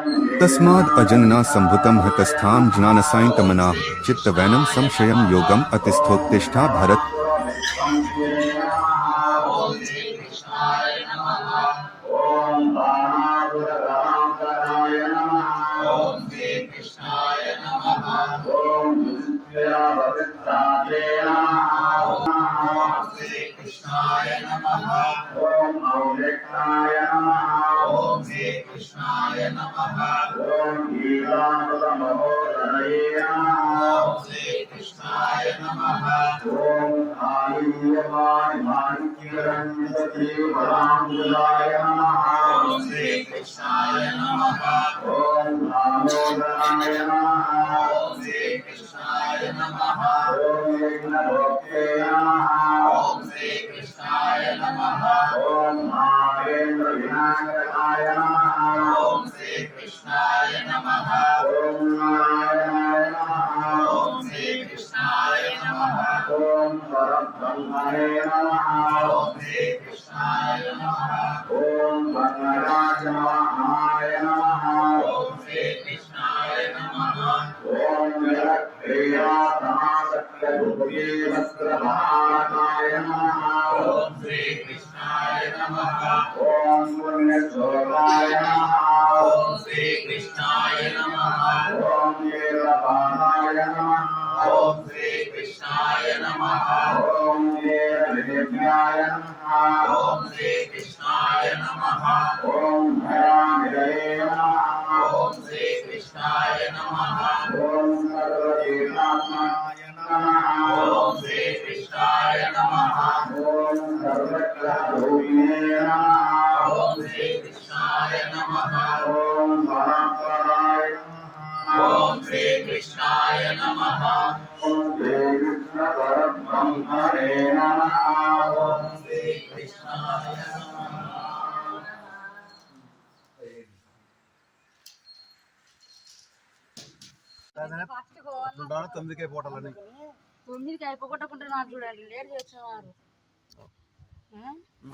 तस्माद् अजनना सम्भुतं हतस्थां ज्ञानसायन्तमनाः चित्तवैनं संशयं योगम् अतिस्थोत्तिष्ठा भरत। ओम अव्यक्ताय नमः। ओम श्री कृष्णाय नमः। ओम गीतामृतमहोदरये नमः। ओम श्री कृष्णाय नमः। ओम आयुर्वाणिमाणिक्यरञ्जतीवराङ्गुलाय नमः। ओम श्री कृष्णाय नमः। ओम दामोदराय नमः। ओम श्री कृष्णाय नमः। ओम यज्ञभोक्ते नमः। ओम श्री कृष्णाय नमः। ओम महावेन्द्र विनायकाय नमः। ओम श्री कृष्णाय नमः। ओम नारायणाय नमः। ओम श्री कृष्णाय नमः। ओम परब्रह्मणे नमः। ओम श्री कृष्णाय नमः। ओम वरदराजमहाय नमः। ओम श्री कृष्णाय नमः। ओम जलक्रिया समासक्तभुजे वस्त्रधारकाय नमः। ओम श्री कृष्णाय नमः। ओम पुण्यश्लोकाय नमः। ओम श्री कृष्णाय नमः। ओम वीरपादाय नमः। ओम श्री कृष्णाय नमः। ओम वीरविद्याय नमः। ओम श्री कृष्णाय नमः। ओम भयानिधये नमः। ओम श्री कृष्णाय नमः। ओम सर्वदेवात्मनाय नमः। ओम श्री कृष्णाय नमः। ओम सर्वग्रहभूमिने नमः। ओम श्री कृष्णाय नमः। ओम परात्पराय नमः। ओम श्री कृष्णाय नमः। ओम श्री कृष्ण परब्रह्मणे नमः। ओम श्री कृष्णाय नमः। తొమ్మిదికే పోటాలని తొమ్మిదికి అయిపోగొట్టకుండా నాకు చూడండి లేట్ చేస్తున్నారు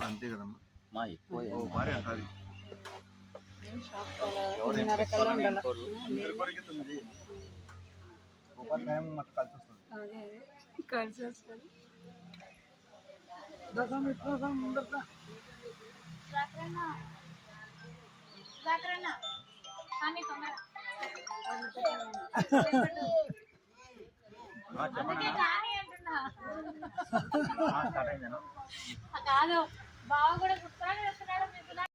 అంతే కదమ్మా మా ఎక్కువ భారీ అంటారు టైం మాకు కలిసి వస్తుంది కలిసి వస్తుంది ముందర కాదు బావ కూడా గుర్తురాని వస్తున్నాడు